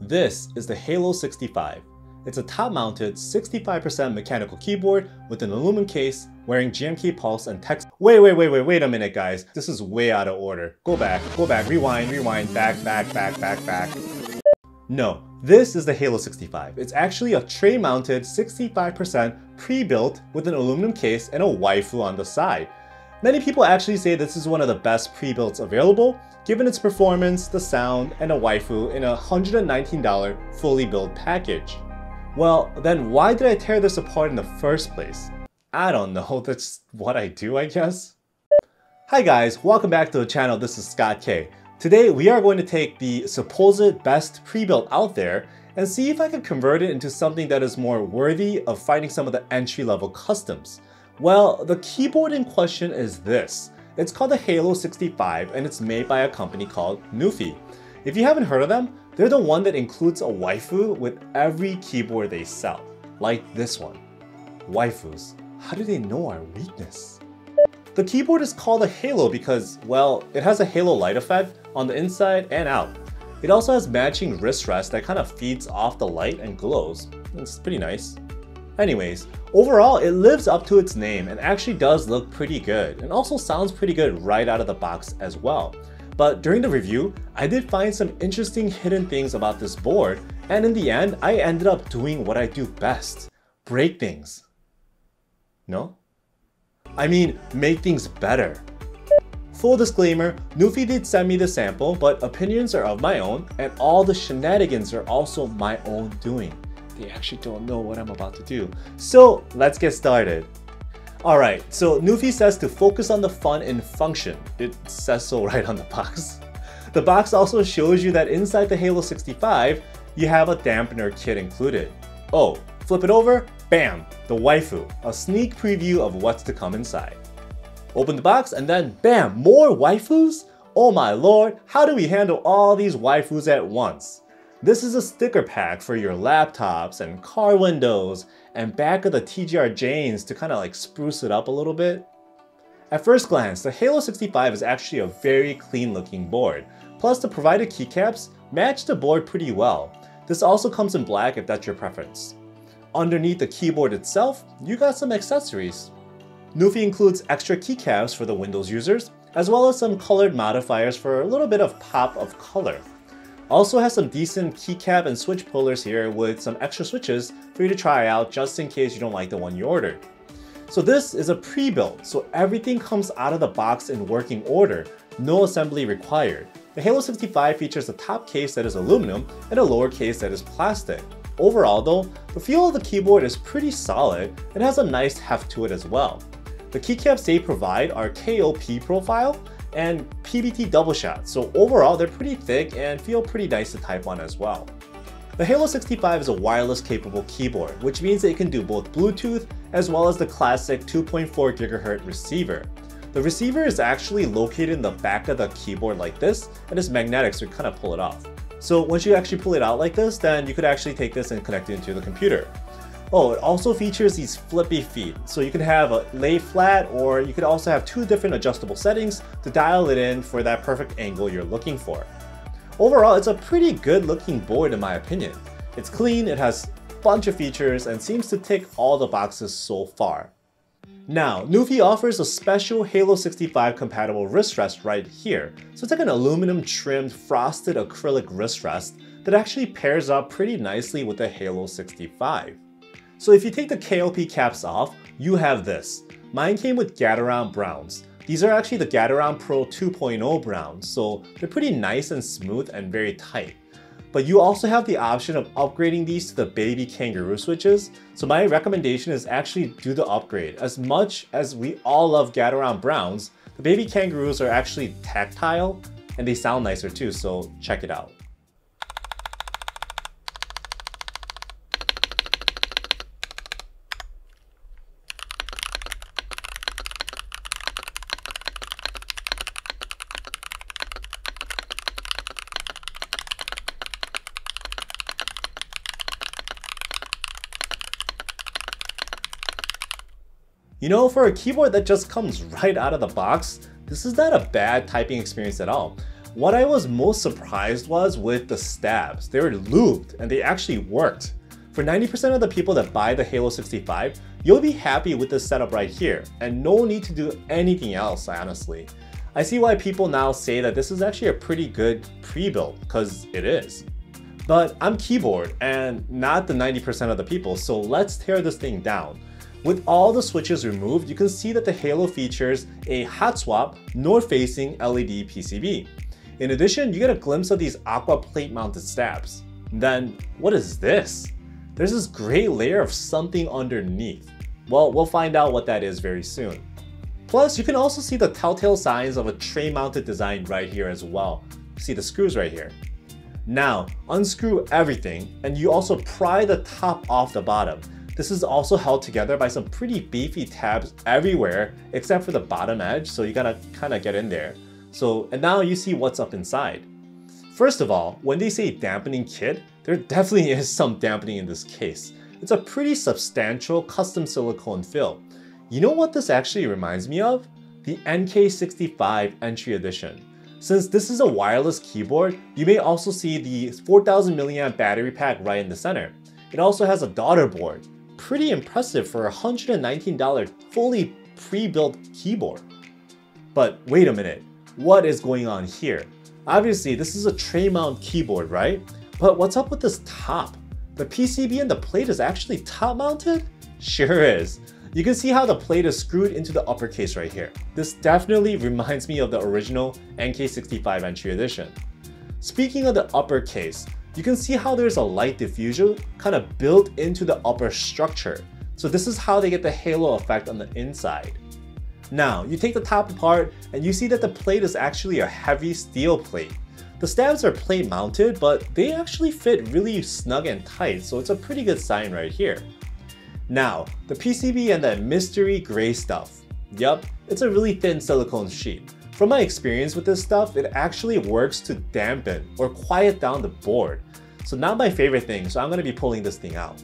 This is the Halo 65. It's a top-mounted 65% mechanical keyboard with an aluminum case wearing GMK Pulse and Tecsee. Wait a minute guys. This is way out of order. Go back, rewind, back. No, this is the Halo 65. It's actually a tray-mounted 65% pre-built with an aluminum case and a waifu on the side. Many people actually say this is one of the best pre-builts available, given its performance, the sound, and a waifu in a $119 fully built package. Well, then why did I tear this apart in the first place? I don't know, that's what I do, I guess? Hi guys, welcome back to the channel. This is Scott K. Today we are going to take the supposed best pre-built out there and see if I can convert it into something that is more worthy of fighting some of the entry-level customs. Well, the keyboard in question is this. It's called the Halo 65 and it's made by a company called Nuphy. If you haven't heard of them, they're the one that includes a waifu with every keyboard they sell. Like this one. Waifus. How do they know our weakness? The keyboard is called a Halo because, well, it has a halo light effect on the inside and out. It also has matching wrist rest that kind of feeds off the light and glows. It's pretty nice. Anyways, overall it lives up to its name and actually does look pretty good and also sounds pretty good right out of the box as well. But during the review, I did find some interesting hidden things about this board, and in the end, I ended up doing what I do best. Break things. No? I mean, make things better. Full disclaimer, Nuphy did send me the sample, but opinions are of my own, and all the shenanigans are also my own doing. They actually don't know what I'm about to do. So let's get started. Alright, so Nuphy says to focus on the fun and function. It says so right on the box. The box also shows you that inside the Halo 65, you have a dampener kit included. Oh, flip it over, bam, the waifu, a sneak preview of what's to come inside. Open the box and then bam, more waifus? Oh my lord, how do we handle all these waifus at once? This is a sticker pack for your laptops and car windows and back of the TGR Janes to kind of like spruce it up a little bit. At first glance, the Halo 65 is actually a very clean looking board. Plus the provided keycaps match the board pretty well. This also comes in black if that's your preference. Underneath the keyboard itself, you got some accessories. Nuphy includes extra keycaps for the Windows users, as well as some colored modifiers for a little bit of pop of color. Also has some decent keycap and switch pullers here with some extra switches for you to try out just in case you don't like the one you ordered. So this is a pre-built, so everything comes out of the box in working order, no assembly required. The Halo 65 features a top case that is aluminum and a lower case that is plastic. Overall though, the feel of the keyboard is pretty solid and has a nice heft to it as well. The keycaps they provide are KOP profile and PBT double shot, so overall they're pretty thick and feel pretty nice to type on as well. The Halo 65 is a wireless capable keyboard, which means that it can do both Bluetooth as well as the classic 2.4 GHz receiver. The receiver is actually located in the back of the keyboard like this, and it's magnetic so you kind of pull it off. So once you actually pull it out like this, then you could actually take this and connect it into the computer. Oh, it also features these flippy feet, so you can have a lay flat or you could also have two different adjustable settings to dial it in for that perfect angle you're looking for. Overall, it's a pretty good looking board in my opinion. It's clean, it has a bunch of features, and seems to tick all the boxes so far. Now, Nuphy offers a special Halo 65 compatible wrist rest right here. So it's like an aluminum trimmed frosted acrylic wrist rest that actually pairs up pretty nicely with the Halo 65. So if you take the KOP caps off, you have this. Mine came with Gataround browns. These are actually the Gataround Pro 2.0 browns, so they're pretty nice and smooth and very tight. But you also have the option of upgrading these to the baby kangaroo switches, so my recommendation is actually do the upgrade. As much as we all love Gataround browns, the baby kangaroos are actually tactile and they sound nicer too, so check it out. You know, for a keyboard that just comes right out of the box, this is not a bad typing experience at all. What I was most surprised was with the stabs. They were lubed and they actually worked. For 90% of the people that buy the Halo 65, you'll be happy with this setup right here, and no need to do anything else, honestly. I see why people now say that this is actually a pretty good pre-build, because it is. But I'm Keyboard and not the 90% of the people, so let's tear this thing down. With all the switches removed, you can see that the Halo features a hot swap north-facing LED PCB. In addition, you get a glimpse of these aqua plate-mounted stabs. Then, what is this? There's this gray layer of something underneath. Well, we'll find out what that is very soon. Plus, you can also see the telltale signs of a tray-mounted design right here as well. See the screws right here. Now, unscrew everything, and you also pry the top off the bottom. This is also held together by some pretty beefy tabs everywhere, except for the bottom edge, so you gotta kinda get in there. And now you see what's up inside. First of all, when they say dampening kit, there definitely is some dampening in this case. It's a pretty substantial custom silicone fill. You know what this actually reminds me of? The NK65 Entry Edition. Since this is a wireless keyboard, you may also see the 4000 mAh battery pack right in the center. It also has a daughter board. Pretty impressive for a $119 fully pre-built keyboard. But wait a minute, what is going on here? Obviously, this is a tray mount keyboard, right? But what's up with this top? The PCB and the plate is actually top mounted? Sure is. You can see how the plate is screwed into the upper case right here. This definitely reminds me of the original NK65 Entry Edition. Speaking of the upper case, you can see how there's a light diffuser kind of built into the upper structure. So this is how they get the halo effect on the inside. Now, you take the top apart and you see that the plate is actually a heavy steel plate. The stabs are plate mounted, but they actually fit really snug and tight, so it's a pretty good sign right here. Now, the PCB and that mystery gray stuff. Yup, it's a really thin silicone sheet. From my experience with this stuff, it actually works to dampen or quiet down the board. So not my favorite thing, so I'm going to be pulling this thing out.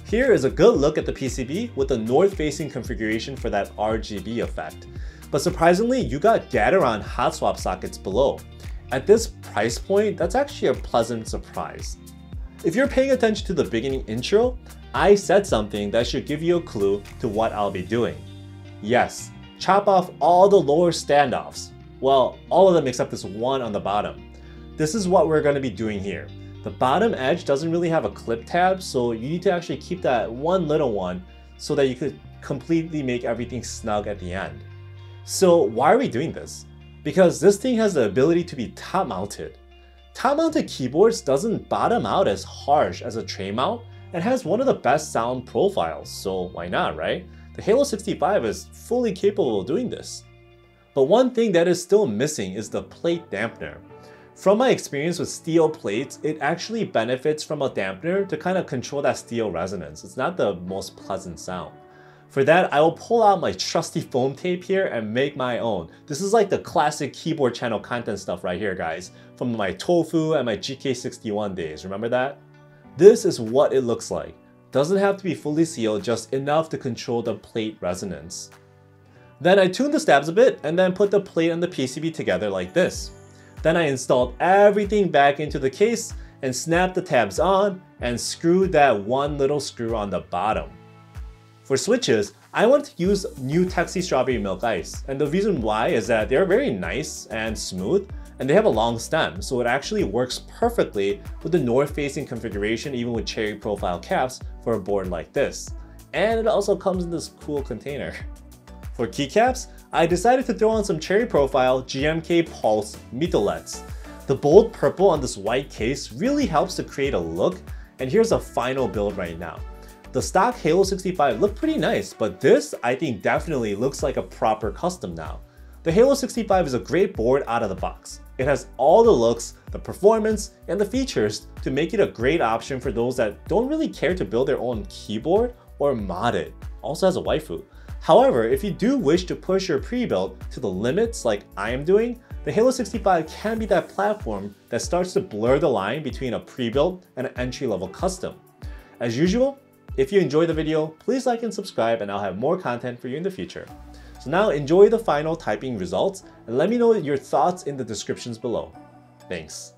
Here is a good look at the PCB with the north-facing configuration for that RGB effect. But surprisingly, you got Gateron hot swap sockets below. At this price point, that's actually a pleasant surprise. If you're paying attention to the beginning intro, I said something that should give you a clue to what I'll be doing. Yes, chop off all the lower standoffs. Well, all of them except this one on the bottom. This is what we're going to be doing here. The bottom edge doesn't really have a clip tab, so you need to actually keep that one little one so that you could completely make everything snug at the end. So why are we doing this? Because this thing has the ability to be top mounted. Top mounted keyboards doesn't bottom out as harsh as a tray mount and has one of the best sound profiles, so why not, right? The Halo 65 is fully capable of doing this. But one thing that is still missing is the plate dampener. From my experience with steel plates, it actually benefits from a dampener to kind of control that steel resonance. It's not the most pleasant sound. For that, I will pull out my trusty foam tape here and make my own. This is like the classic keyboard channel content stuff right here, guys, from my Tofu and my GK61 days, remember that? This is what it looks like. Doesn't have to be fully sealed, just enough to control the plate resonance. Then I tuned the stabs a bit and then put the plate and the PCB together like this. Then I installed everything back into the case and snapped the tabs on and screwed that one little screw on the bottom. For switches, I want to use new Tecsee Strawberry Milk Ice, and the reason why is that they're very nice and smooth, and they have a long stem, so it actually works perfectly with the north-facing configuration, even with cherry profile caps for a board like this. And it also comes in this cool container. For keycaps, I decided to throw on some cherry profile GMK Pulse Mitolets. The bold purple on this white case really helps to create a look, and here's a final build right now. The stock Halo 65 looked pretty nice, but this I think definitely looks like a proper custom now. The Halo 65 is a great board out of the box. It has all the looks, the performance, and the features to make it a great option for those that don't really care to build their own keyboard or mod it. Also has a waifu. However, if you do wish to push your pre-build to the limits like I am doing, the Halo 65 can be that platform that starts to blur the line between a pre-built and an entry-level custom. As usual, if you enjoyed the video, please like and subscribe and I'll have more content for you in the future. So now enjoy the final typing results and let me know your thoughts in the descriptions below. Thanks.